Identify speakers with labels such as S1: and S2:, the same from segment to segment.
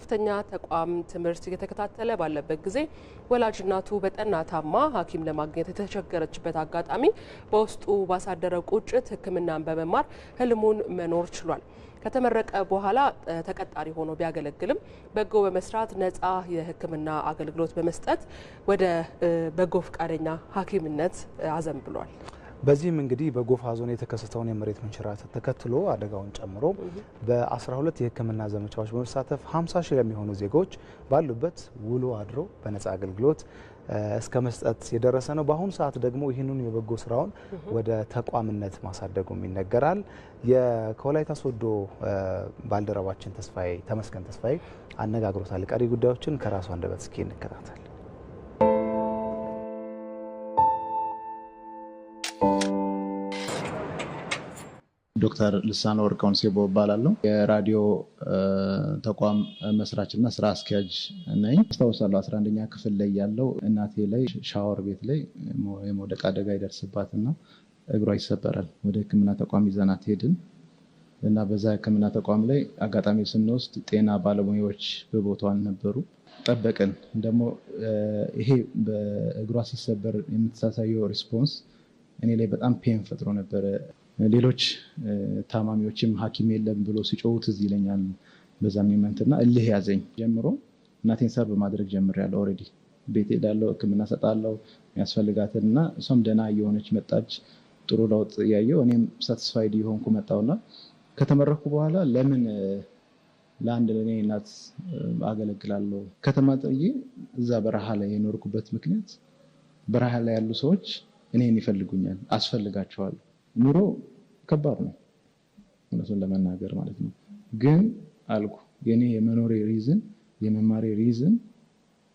S1: በከፍተኛ ተቋም ትምህርት እየተከታተለ ባለበት ጊዜ ወላጅ እናቱ በጠና ታማ ሐኪም ለማግኘት የተቸገረችበት አጋጣሚ በውስጡ ባሳደረው ቁጭት ሕክምናን በመማር ህልሙን መኖር ችሏል። ከተመረቀ በኋላ ተቀጣሪ ሆኖ ቢያገለግልም በጎ በመስራት ነፃ የሕክምና አገልግሎት በመስጠት ወደ በጎ ፈቃደኛ ሐኪምነት አዘንብሏል።
S2: በዚህም እንግዲህ በጎፋ ዞን የተከሰተውን የመሬት መንሸራተት ተከትሎ አደጋውን ጨምሮ በ12 የሕክምና ዘመቻዎች በመሳተፍ 50 ሺህ ለሚሆኑ ዜጎች ባሉበት ውሎ አድሮ በነፃ አገልግሎት እስከ መስጠት የደረሰ ነው። በአሁኑ ሰዓት ደግሞ ይህንን የበጎ ስራውን ወደ ተቋምነት ማሳደጉም ይነገራል። ከወላይታ ሶዶ ባልደረባችን ተመስገን ተስፋዬ አነጋግሮታል። ቀሪ ጉዳዮችን ከራሱ አንደበት እስኪ እንከታተል።
S3: ዶክተር ልሳነ ወርቅ ኮንሴቦ እባላለሁ። የራዲዮ ተቋም መስራችና ስራ አስኪያጅ ነኝ። አስታውሳለሁ 11ኛ ክፍል ላይ ያለው እናቴ ላይ ሻወር ቤት ላይ የመውደቅ አደጋ ይደርስባትና እግሯ ይሰበራል። ወደ ሕክምና ተቋም ይዘናት ሄድን እና በዛ ሕክምና ተቋም ላይ አጋጣሚ ስንወስድ ጤና ባለሙያዎች በቦታው አልነበሩ። ጠበቅን። ደግሞ ይሄ በእግሯ ሲሰበር የምትሳሳየው ሪስፖንስ እኔ ላይ በጣም ፔን ፈጥሮ ነበረ። ሌሎች ታማሚዎችም ሐኪም የለም ብሎ ሲጮሁ ትዝ ይለኛል። በዛም ይመንትና እልህ ያዘኝ። ጀምሮ እናቴን ሰርቭ ማድረግ ጀምሬያለሁ። ኦልሬዲ ቤት ሄዳለሁ፣ ሕክምና ሰጣለሁ የሚያስፈልጋትን እና እሷም ደህና እየሆነች መጣች። ጥሩ ለውጥ ያየው እኔም ሳቲስፋይድ የሆንኩ መጣውና ከተመረኩ በኋላ ለምን ለአንድ ለኔ እናት አገለግላለሁ። ከተማ ጥዬ እዛ በረሃ ላይ የኖርኩበት ምክንያት በረሃ ላይ ያሉ ሰዎች እኔን ይፈልጉኛል፣ አስፈልጋቸዋለሁ። ኑሮ ከባድ ነው እውነቱን ለመናገር ማለት ነው። ግን አልኩ የኔ የመኖሬ ሪዝን የመማሬ ሪዝን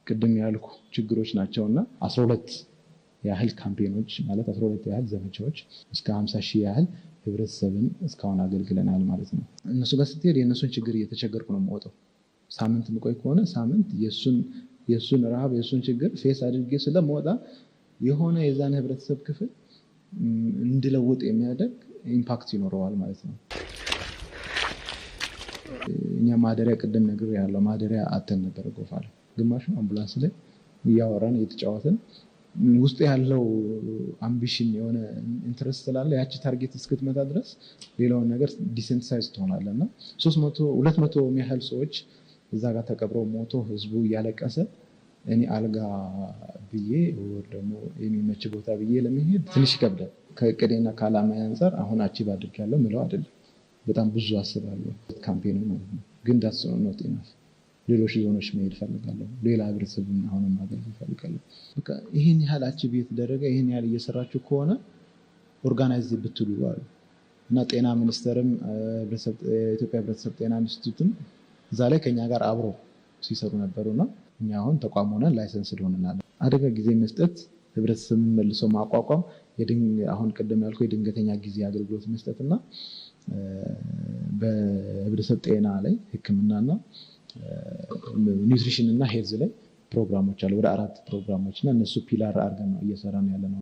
S3: ቅድም ያልኩ ችግሮች ናቸውና 12 ያህል ካምፔኖች ማለት 12 ያህል ዘመቻዎች እስከ 50 ሺህ ያህል ህብረተሰብን እስካሁን አገልግለናል ማለት ነው። እነሱ ጋር ስትሄድ የእነሱን ችግር እየተቸገርኩ ነው የምወጣው። ሳምንት ምቆይ ከሆነ ሳምንት የእሱን ረሃብ የእሱን ችግር ፌስ አድርጌ ስለምወጣ የሆነ የዛን ህብረተሰብ ክፍል እንድለውጥ የሚያደርግ ኢምፓክት ይኖረዋል ማለት ነው። እኛ ማደሪያ ቅድም ነገር ያለው ማደሪያ አተን ነበር ጎፋ ላይ። ግማሹ አምቡላንስ ላይ እያወራን እየተጫወትን ውስጥ ያለው አምቢሽን የሆነ ኢንትረስት ስላለ ያቺ ታርጌት እስክትመታ ድረስ ሌላውን ነገር ዲሴንሳይዝ ትሆናለና 200 የሚያህል ሰዎች እዛ ጋር ተቀብረው ሞቶ ህዝቡ እያለቀሰ እኔ አልጋ ብዬ ወር ደግሞ የሚመች ቦታ ብዬ ለመሄድ ትንሽ ይከብዳል። ከእቅዴና ከዓላማዬ አንፃር አሁን አቺቭ አድርጌያለሁ ምለው አይደለም። በጣም ብዙ አስባለሁ ካምፔኑ ማለት ነው። ግን ዳስ ኖት ኢናፍ። ሌሎች ዞኖች መሄድ ፈልጋለሁ። ሌላ ህብረተሰብን አሁንም ማገልገል ፈልጋለሁ። በቃ ይሄን ያህል አቺቭ የተደረገ ይሄን ያህል እየሰራችሁ ከሆነ ኦርጋናይዝ ብትሉ አሉ እና ጤና ሚኒስቴርም ኢትዮጵያ ህብረተሰብ ጤና ኢንስቲትዩትም እዛ ላይ ከኛ ጋር አብሮ ሲሰሩ ነበሩና እኛ አሁን ተቋም ሆነን ላይሰንስ ሆነናል። አደጋ ጊዜ መስጠት፣ ህብረተሰብን መልሶ ማቋቋም፣ አሁን ቅድም ያልኩ የድንገተኛ ጊዜ አገልግሎት መስጠትና በህብረተሰብ ጤና ላይ ሕክምናና ኒውትሪሽን እና ሄልዝ ላይ ፕሮግራሞች አሉ። ወደ 4 ፕሮግራሞች እና እነሱ ፒላር አድርገን ነው እየሰራን ያለነው።